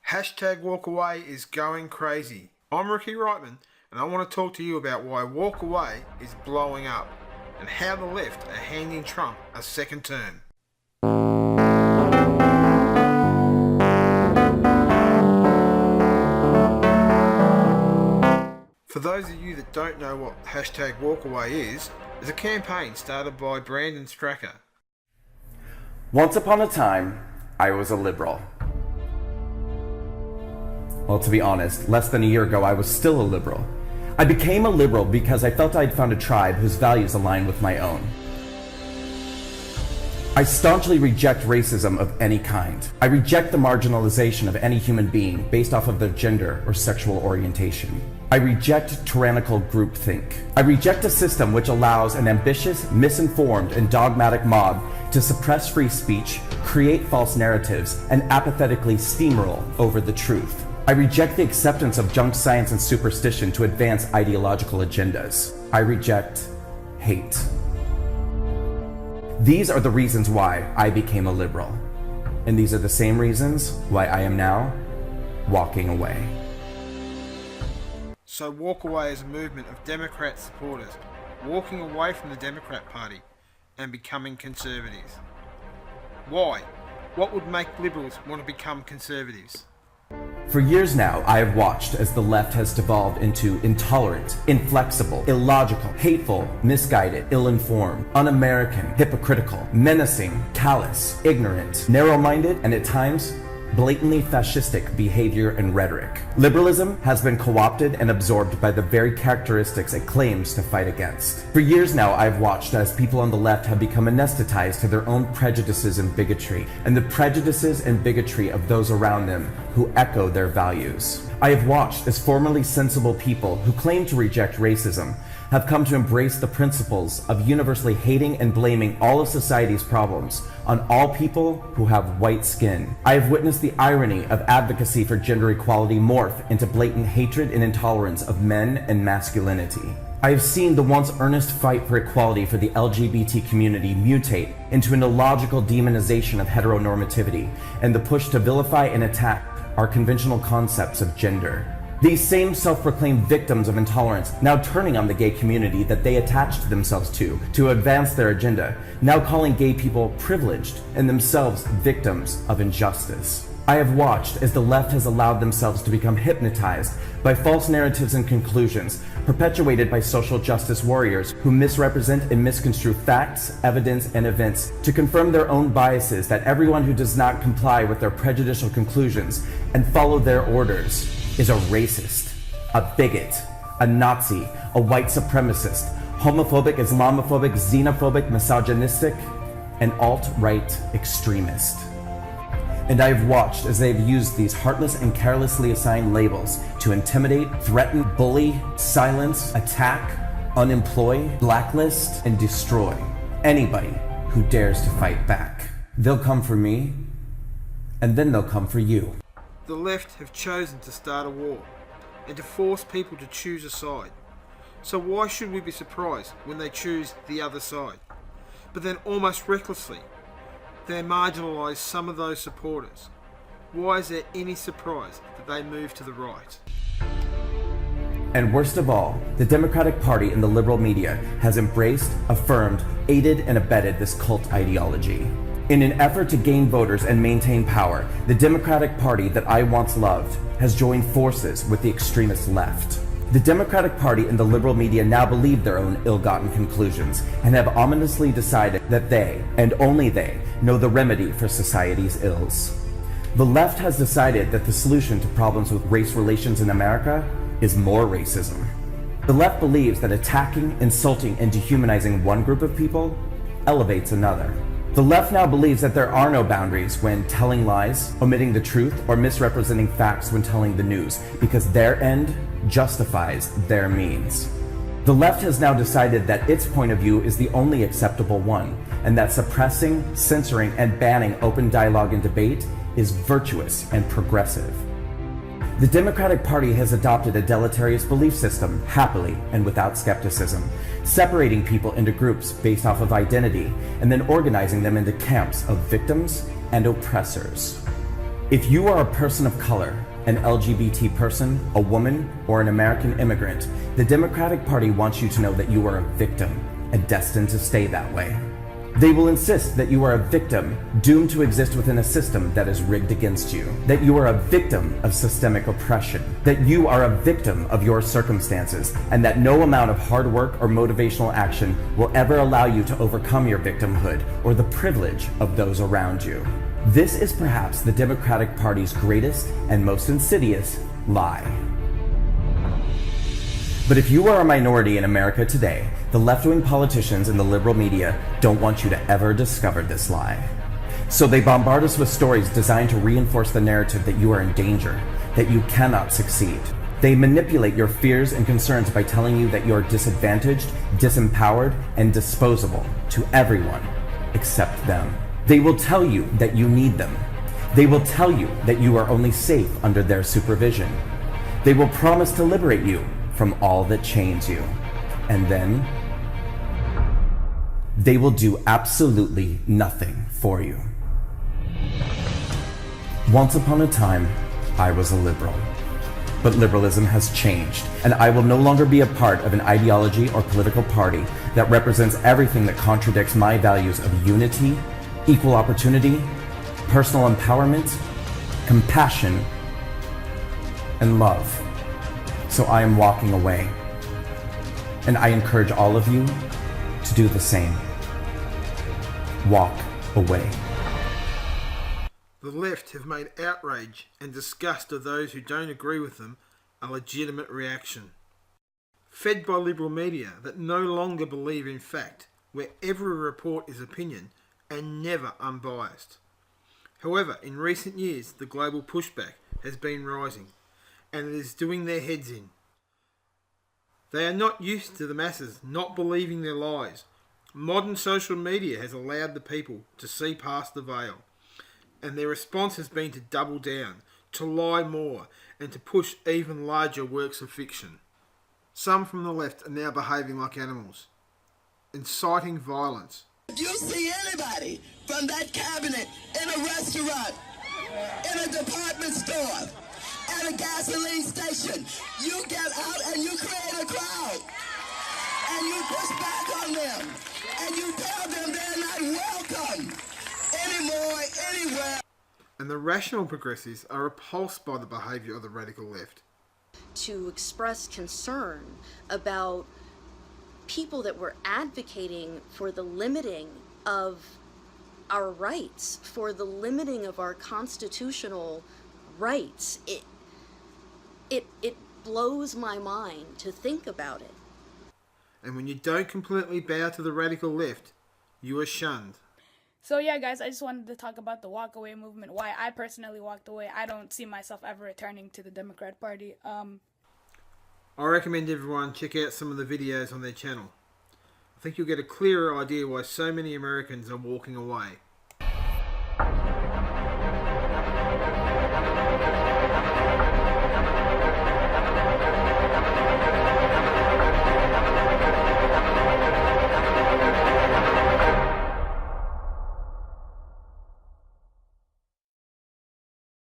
Hashtag Walkaway is going crazy. I'm Ricky Reitman, and I want to talk to you about why Walkaway is blowing up and how the left are handing Trump a second term. For those of you that don't know what Hashtag Walkaway is, it's a campaign started by Brandon Straka. Once upon a time, I was a liberal. Well, to be honest, less than a year ago, I was still a liberal. I became a liberal because I felt I'd found a tribe whose values aligned with my own. I staunchly reject racism of any kind. I reject the marginalization of any human being based off of their gender or sexual orientation. I reject tyrannical groupthink. I reject a system which allows an ambitious, misinformed, and dogmatic mob to suppress free speech, create false narratives, and apathetically steamroll over the truth. I reject the acceptance of junk science and superstition to advance ideological agendas. I reject hate. These are the reasons why I became a liberal. And these are the same reasons why I am now walking away. So Walkaway is a movement of Democrat supporters walking away from the Democrat Party and becoming conservatives. Why? What would make liberals want to become conservatives? For years now, I have watched as the left has devolved into intolerant, inflexible, illogical, hateful, misguided, ill-informed, un-American, hypocritical, menacing, callous, ignorant, narrow-minded, and at times, blatantly fascistic behavior and rhetoric. Liberalism has been co-opted and absorbed by the very characteristics it claims to fight against. For years now, I've watched as people on the left have become anesthetized to their own prejudices and bigotry, and the prejudices and bigotry of those around them who echo their values. I have watched as formerly sensible people who claim to reject racism have come to embrace the principles of universally hating and blaming all of society's problems on all people who have white skin. I have witnessed the irony of advocacy for gender equality morph into blatant hatred and intolerance of men and masculinity. I have seen the once earnest fight for equality for the LGBT community mutate into an illogical demonization of heteronormativity and the push to vilify and attack our conventional concepts of gender. These same self-proclaimed victims of intolerance now turning on the gay community that they attached themselves to advance their agenda, now calling gay people privileged and themselves victims of injustice. I have watched as the left has allowed themselves to become hypnotized by false narratives and conclusions perpetuated by social justice warriors who misrepresent and misconstrue facts, evidence, and events to confirm their own biases that everyone who does not comply with their prejudicial conclusions and follow their orders is a racist, a bigot, a Nazi, a white supremacist, homophobic, Islamophobic, xenophobic, misogynistic, and alt-right extremist. And I have watched as they have used these heartless and carelessly assigned labels to intimidate, threaten, bully, silence, attack, unemploy, blacklist, and destroy anybody who dares to fight back. They'll come for me, and then they'll come for you. The left have chosen to start a war and to force people to choose a side. So why should we be surprised when they choose the other side? But then almost recklessly, they marginalise some of those supporters. Why is there any surprise that they move to the right? And worst of all, the Democratic Party and the liberal media has embraced, affirmed, aided, and abetted this cult ideology. In an effort to gain voters and maintain power, the Democratic Party that I once loved has joined forces with the extremist left. The Democratic Party and the liberal media now believe their own ill-gotten conclusions and have ominously decided that they, and only they, know the remedy for society's ills. The left has decided that the solution to problems with race relations in America is more racism. The left believes that attacking, insulting, and dehumanizing one group of people elevates another. The left now believes that there are no boundaries when telling lies, omitting the truth, or misrepresenting facts when telling the news, because their end justifies their means. The left has now decided that its point of view is the only acceptable one, and that suppressing, censoring, and banning open dialogue and debate is virtuous and progressive. The Democratic Party has adopted a deleterious belief system happily and without skepticism, separating people into groups based off of identity and then organizing them into camps of victims and oppressors. If you are a person of color, an LGBT person, a woman, or an American immigrant, the Democratic Party wants you to know that you are a victim and destined to stay that way. They will insist that you are a victim doomed to exist within a system that is rigged against you, that you are a victim of systemic oppression, that you are a victim of your circumstances, and that no amount of hard work or motivational action will ever allow you to overcome your victimhood or the privilege of those around you. This is perhaps the Democratic Party's greatest and most insidious lie. But if you are a minority in America today, the left-wing politicians and the liberal media don't want you to ever discover this lie. So they bombard us with stories designed to reinforce the narrative that you are in danger, that you cannot succeed. They manipulate your fears and concerns by telling you that you're disadvantaged, disempowered, and disposable to everyone except them. They will tell you that you need them. They will tell you that you are only safe under their supervision. They will promise to liberate you from all that chains you. And then they will do absolutely nothing for you. Once upon a time, I was a liberal. But liberalism has changed, and I will no longer be a part of an ideology or political party that represents everything that contradicts my values of unity, equal opportunity, personal empowerment, compassion, and love. So I am walking away. And I encourage all of you to do the same. Walk away. The left have made outrage and disgust of those who don't agree with them a legitimate reaction. Fed by liberal media that no longer believe in fact, where every report is opinion and never unbiased. However, in recent years, the global pushback has been rising, and it is doing their heads in. They are not used to the masses not believing their lies. Modern social media has allowed the people to see past the veil, and their response has been to double down, to lie more, and to push even larger works of fiction. Some from the left are now behaving like animals, inciting violence. If you see anybody from that cabinet in a restaurant, in a department store, at a gasoline station, you get out and you create a crowd. And you push back on them. And you tell them they're not welcome anymore, anywhere. And the rational progressives are repulsed by the behaviour of the radical left. To express concern about people that were advocating for the limiting of our rights, for the limiting of our constitutional rights. It blows my mind to think about it. And when you don't completely bow to the radical left, you are shunned. So yeah, guys, I just wanted to talk about the walkaway movement, why I personally walked away. I don't see myself ever returning to the Democrat Party. I recommend everyone check out some of the videos on their channel. I think you'll get a clearer idea why so many Americans are walking away.